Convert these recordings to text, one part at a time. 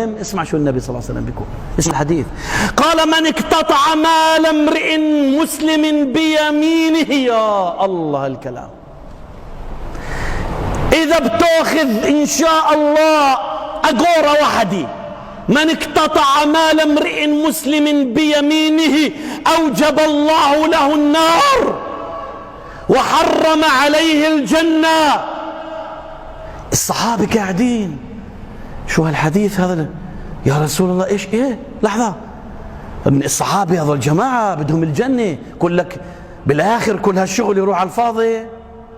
مسلم. اسمع شو النبي صلى الله عليه وسلم بيقول، اسمع الحديث. قال: من اقتطع مال امرئ مسلم بيمينه. يا الله الكلام. إذا بتأخذ إن شاء الله أجورة واحدة، من اقتطع مال امرئ مسلم بيمينه أوجب الله له النار وحرم عليه الجنة. الصحابة قاعدين، شو هالحديث هذا يا رسول الله؟ ايش ايه؟ لحظة، الصحابة هذول الجماعة بدهم الجنة، يقول لك بالآخر كل هالشغل يروح على الفاضي.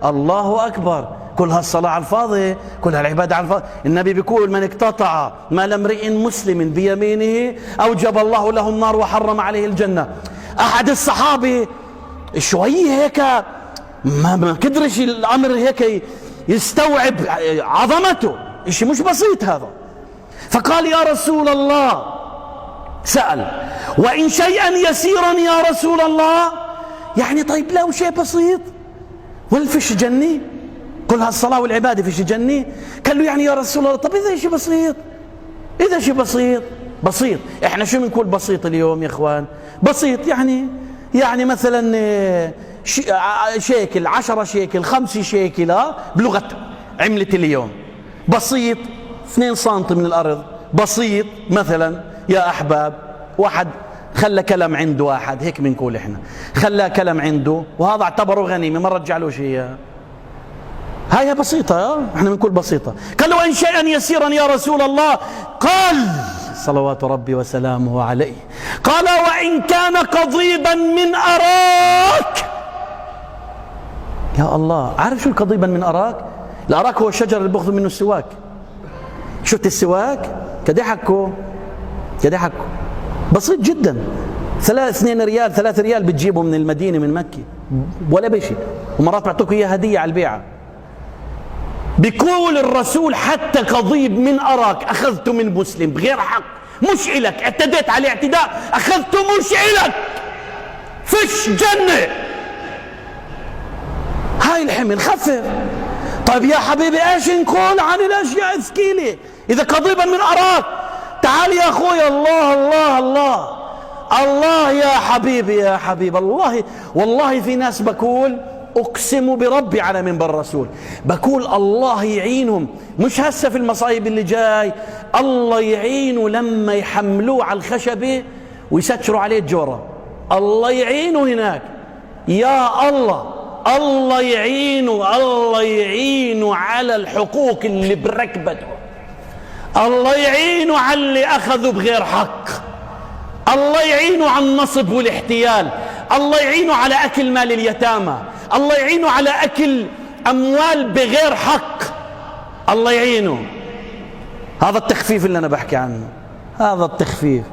الله أكبر، كل هالصلاة على الفاضي، كل هالعبادة على الفاضي. النبي بيقول: من اقتطع مال امرئ مسلم بيمينه أوجب الله له النار وحرم عليه الجنة. أحد الصحابة شوية هيك ما قدرش الأمر هيك يستوعب عظمته، شيء مش بسيط هذا. فقال: يا رسول الله، سأل: وإن شيئا يسيرا يا رسول الله؟ يعني طيب لو شيء بسيط ولا فيش جنة؟ كل هالصلاة والعبادة فيش جنة؟ قال له: يعني يا رسول الله طب إذا شيء بسيط، إذا شيء بسيط. إحنا شو بنقول بسيط اليوم يا إخوان؟ بسيط يعني مثلا شيكل، 10 شيكل، 5 شيكل بلغة عملة اليوم. بسيط 2 سنتي من الأرض. بسيط مثلا يا أحباب، واحد خلى كلام عنده، واحد هيك بنقول إحنا خلى كلام عنده وهذا اعتبره غنيمة، ما رجع له شيء. هاي بسيطة، احنا بنقول بسيطة. قال له: وإن شيئا يسيرا يا رسول الله؟ قال صلوات ربي وسلامه عليه، قال: وإن كان قضيبا من أراك. يا الله، عارف شو القضيبا من أراك؟ الأراك هو الشجر اللي بياخذوا منه السواك. شفت السواك؟ كده حكوا بسيط جدا. 2 ريال 3 ريال بتجيبه من المدينة من مكة ولا بشي، ومرات بيعطوك إياه هدية على البيعة. بيقول الرسول: حتى قضيب من أراك أخذته من مسلم بغير حق، مش إلك، اعتديت عليه اعتداء، أخذته مش إلك، فيش جنة. هاي الحمل خفف. طيب يا حبيبي ايش نقول عن الاشياء الثقيله؟ اذا قضيبا من اراك، تعال يا اخوي. الله الله الله الله يا حبيبي يا حبيب الله. والله في ناس بقول اقسم بربي على منبر الرسول، بقول الله يعينهم، مش هسه في المصايب اللي جاي، الله يعينه لما يحملوه على الخشبه ويستشروا عليه الجوره. الله يعينه هناك يا الله. الله يعينه على الحقوق اللي بركبته. الله يعينه على اللي أخذوا بغير حق. الله يعينه على النصب والاحتيال. الله يعينه على أكل مال اليتامى. الله يعينه على أكل أموال بغير حق. الله يعينه. هذا التخفيف اللي أنا بحكي عنه، هذا التخفيف.